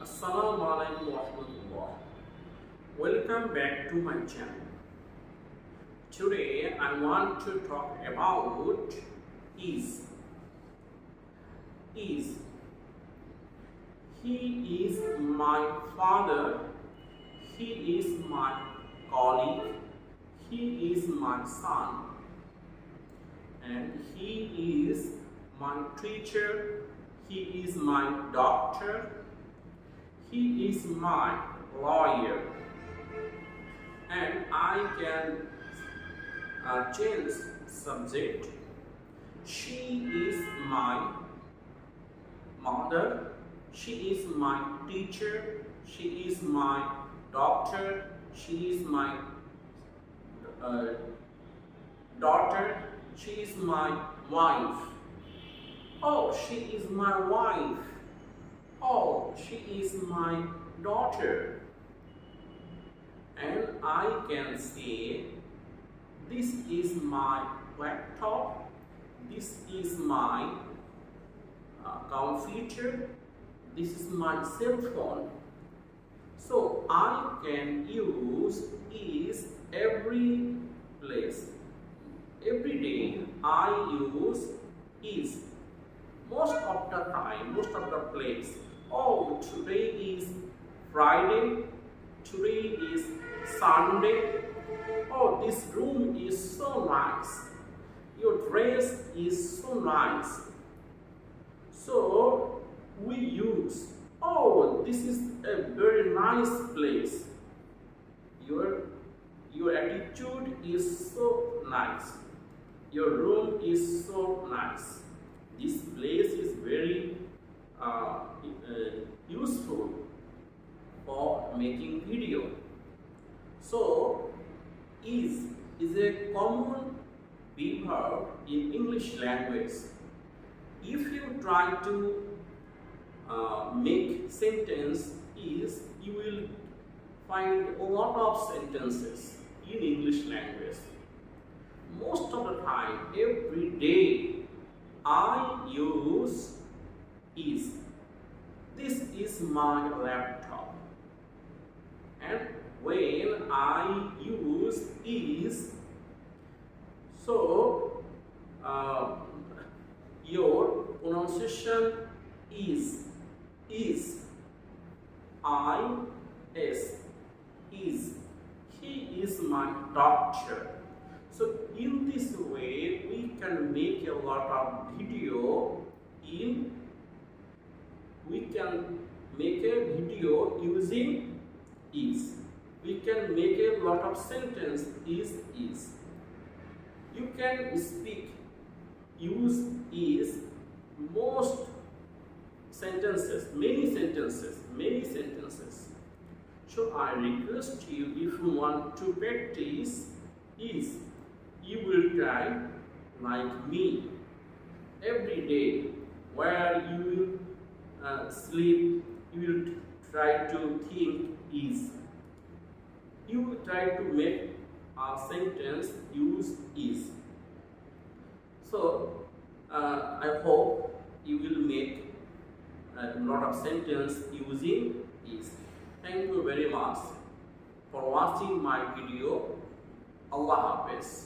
Assalamu alaikum warahmatullah. Welcome back to my channel. Today I want to talk about is. Is. He is my father. He is my colleague. He is my son. And he is my teacher. He is my doctor. He is my lawyer. And I can change subject. She is my mother. She is my teacher. She is my doctor. She is my daughter. She is my wife. Oh, she is my wife. Oh, she is my daughter. And I can say, this is my laptop. This is my computer. This is my cell phone. So I can use is every place. Every day I use is. Most of the time, most of the place. Oh, today is Friday. Today is Sunday. Oh, this room is so nice. Your dress is so nice. So we use, oh, this is a very nice place. Your attitude is so nice. Your room is so nice. This place is very useful for making video. So is a common verb in English language. If you try to make sentence is, you will find a lot of sentences in English language. Most of the time, every day, I use is. This is my laptop. And when I use is, so your pronunciation is is. He is my doctor. So in this way we can make a lot of video we can make a video using is. We can make a lot of sentence is. You can speak use is most sentences, many sentences. So I request you, if you want to practice is, you will try like me every day. Where you will sleep, you will try to think is. You will try to make a sentence use is. So I hope you will make a lot of sentence using is. Thank you very much for watching my video. Allah Hafiz.